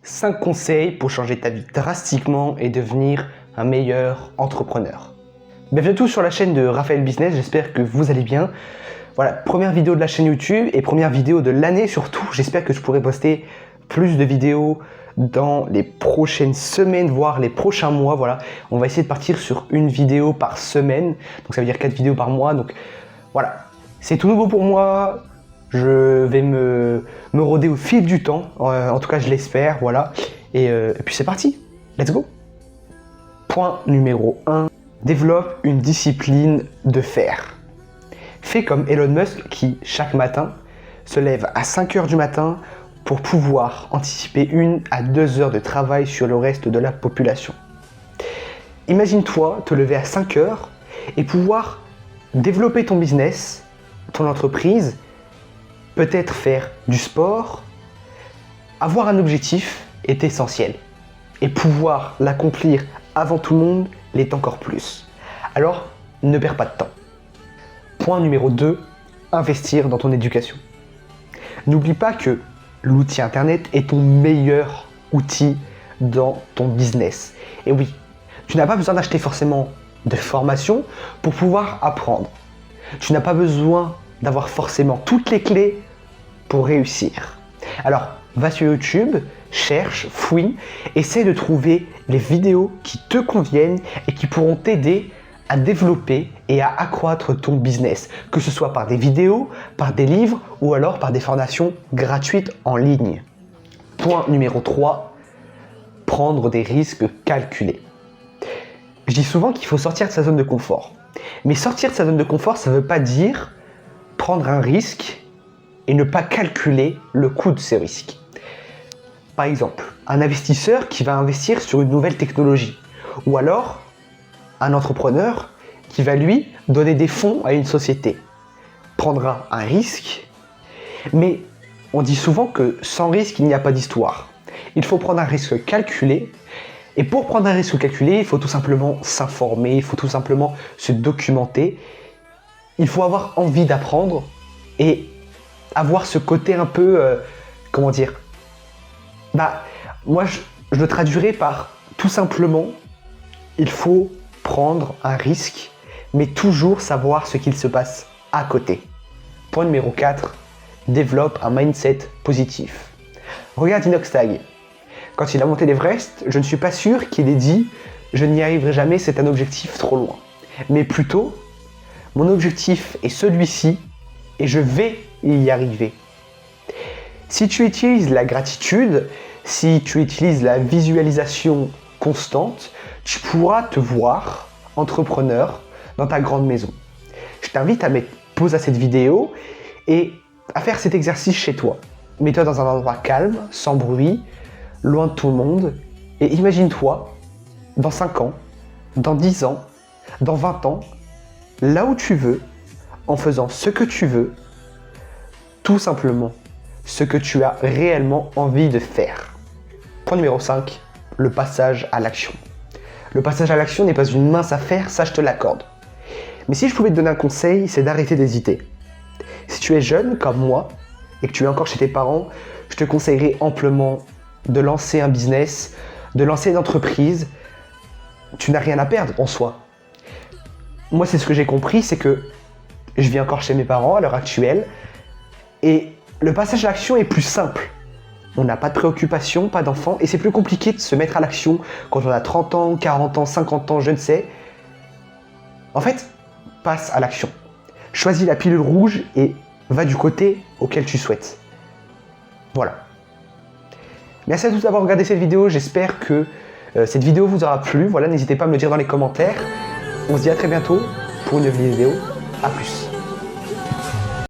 5 conseils pour changer ta vie drastiquement et devenir un meilleur entrepreneur. Bienvenue à tous sur la chaîne de Raphaël Business, j'espère que vous allez bien. Voilà, première vidéo de la chaîne YouTube et première vidéo de l'année surtout. J'espère que je pourrai poster plus de vidéos dans les prochaines semaines, voire les prochains mois. Voilà, on va essayer de partir sur une vidéo par semaine. Donc ça veut dire 4 vidéos par mois. Donc voilà, c'est tout nouveau pour moi. Je vais me roder au fil du temps, en tout cas je l'espère, voilà. Et puis c'est parti, let's go. Point numéro 1, développe une discipline de fer. Fais comme Elon Musk qui, chaque matin, se lève à 5 h du matin pour pouvoir anticiper 1 à 2 heures de travail sur le reste de la population. Imagine-toi te lever à 5 h et pouvoir développer ton business, ton entreprise, peut-être faire du sport. Avoir un objectif est essentiel et pouvoir l'accomplir avant tout le monde l'est encore plus. Alors, ne perds pas de temps. Point numéro 2, investir dans ton éducation. N'oublie pas que l'outil internet est ton meilleur outil dans ton business. Et oui, tu n'as pas besoin d'acheter forcément de formation pour pouvoir apprendre. Tu n'as pas besoin d'avoir forcément toutes les clés pour réussir. Alors, va sur YouTube, cherche, fouille, essaie de trouver les vidéos qui te conviennent et qui pourront t'aider à développer et à accroître ton business, que ce soit par des vidéos, par des livres ou alors par des formations gratuites en ligne. Point numéro 3, prendre des risques calculés. Je dis souvent qu'il faut sortir de sa zone de confort. Mais sortir de sa zone de confort, ça ne veut pas dire prendre un risque et ne pas calculer le coût de ces risques. Par exemple, un investisseur qui va investir sur une nouvelle technologie, ou alors un entrepreneur qui va lui donner des fonds à une société, prendra un risque, mais on dit souvent que sans risque, il n'y a pas d'histoire. Il faut prendre un risque calculé, et pour prendre un risque calculé, il faut tout simplement s'informer, il faut tout simplement se documenter, il faut avoir envie d'apprendre et avoir ce côté un peu, comment dire, moi je le traduirais par tout simplement, il faut prendre un risque, mais toujours savoir ce qu'il se passe à côté. Point numéro 4, développe un mindset positif. Regarde Inox Tag. Quand il a monté l'Everest, je ne suis pas sûr qu'il ait dit « je n'y arriverai jamais, c'est un objectif trop loin ». Mais plutôt, mon objectif est celui-ci et je vais y arriver. Si tu utilises la gratitude, si tu utilises la visualisation constante, tu pourras te voir entrepreneur dans ta grande maison. Je t'invite à mettre pause à cette vidéo et à faire cet exercice chez toi. Mets-toi dans un endroit calme, sans bruit, loin de tout le monde et imagine-toi dans 5 ans, dans 10 ans, dans 20 ans, là où tu veux, en faisant ce que tu veux, tout simplement ce que tu as réellement envie de faire. Point numéro 5, le passage à l'action. Le passage à l'action n'est pas une mince affaire, ça je te l'accorde. Mais si je pouvais te donner un conseil, c'est d'arrêter d'hésiter. Si tu es jeune comme moi et que tu es encore chez tes parents, je te conseillerais amplement de lancer un business, de lancer une entreprise. Tu n'as rien à perdre en soi. Moi, c'est ce que j'ai compris, c'est que je vis encore chez mes parents à l'heure actuelle et le passage à l'action est plus simple. On n'a pas de préoccupation, pas d'enfants et c'est plus compliqué de se mettre à l'action quand on a 30 ans, 40 ans, 50 ans, je ne sais. En fait, passe à l'action. Choisis la pilule rouge et va du côté auquel tu souhaites. Voilà. Merci à tous d'avoir regardé cette vidéo, j'espère que cette vidéo vous aura plu. Voilà, n'hésitez pas à me le dire dans les commentaires. On se dit à très bientôt pour une nouvelle vidéo. A plus.